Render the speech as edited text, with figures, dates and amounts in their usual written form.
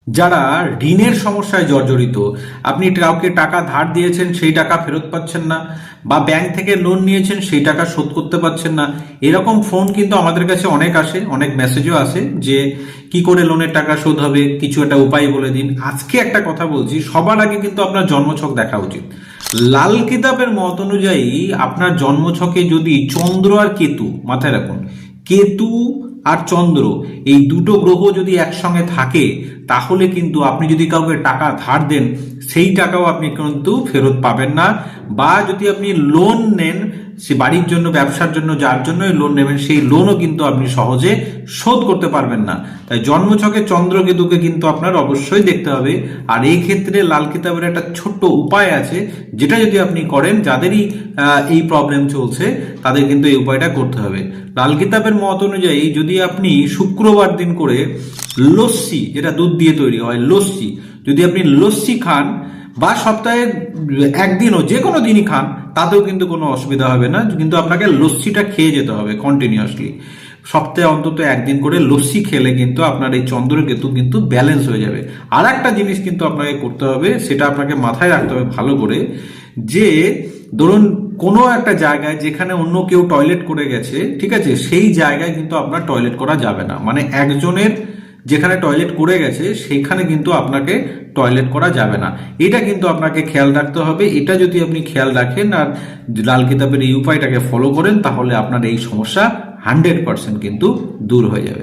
যারা ঋণের সমস্যায় জর্জরিত, আপনি কাউকে টাকা ধার দিয়েছেন সেই টাকা ফেরত পাচ্ছেন না, বা ব্যাংক থেকে লোন নিয়েছেন সেই টাকা শোধ করতে পারছেন না, এরকম ফোন কিন্তু আমাদের কাছে অনেক আসে, অনেক মেসেজও আসে যে কি করে লোনের টাকা শোধ হবে, কিছু একটা উপায় বলে দিন। আজকে একটা কথা বলছি, সবার আগে কিন্তু আপনার জন্মছক দেখা উচিত। লাল কিতাবের মত অনুযায়ী আপনার জন্মছকে যদি চন্দ্র আর কেতু, মাথায় রাখুন, কেতু আর চন্দ্র এই দুটো গ্রহ যদি একসঙ্গে থাকে, তাহলে কিন্তু আপনি যদি কাউকে টাকা ধার দেন সেই টাকাও আপনি কিন্তু ফেরত পাবেন না। বা যদি আপনি লোন নেন, সে বাড়ির জন্য, ব্যবসার জন্য, যার জন্যই লোন নেবেন সেই লোনও কিন্তু আপনি সহজে শোধ করতে পারবেন না। তাই জন্মছকে চন্দ্র কেতুকে কিন্তু আপনার অবশ্যই দেখতে হবে। আর এই ক্ষেত্রে লাল কিতাবের একটা ছোট্ট উপায় আছে, যেটা যদি আপনি করেন, যাদেরই এই প্রবলেম চলছে তাদের কিন্তু এই উপায়টা করতে হবে। লাল কিতাবের মত অনুযায়ী যদি আপনি শুক্রবার দিন করে লস্যি, যেটা দুধ দিয়ে তৈরি হয় লস্যি, যদি আপনি লস্যি খান, বা সপ্তাহে একদিনও যে কোনো দিনই খান, তাতেও কিন্তু কোনো অসুবিধা হবে না। কিন্তু আপনাকে লস্যিটা খেয়ে যেতে হবে কন্টিনিউয়াসলি। সপ্তাহে অন্তত একদিন করে লস্যি খেলে কিন্তু আপনার এই চন্দ্রকেতু কিন্তু ব্যালেন্স হয়ে যাবে। আর একটা জিনিস কিন্তু আপনাকে করতে হবে, সেটা আপনাকে মাথায় রাখতে হবে ভালো করে, যে ধরুন কোনো একটা জায়গায় যেখানে অন্য কেউ টয়লেট করে গেছে, ঠিক আছে, সেই জায়গায় কিন্তু আপনার টয়লেট করা যাবে না। মানে একজনের যেখানে টয়লেট করে গেছে সেইখানে কিন্তু আপনাকে টয়লেট করা যাবে না। এটা কিন্তু আপনাকে খেয়াল রাখতে হবে। এটা যদি আপনি খেয়াল রাখেন আর লাল কিতাবের এই উপায়টাকে ফলো করেন, তাহলে আপনার এই সমস্যা 100% কিন্তু দূর হয়ে যাবে।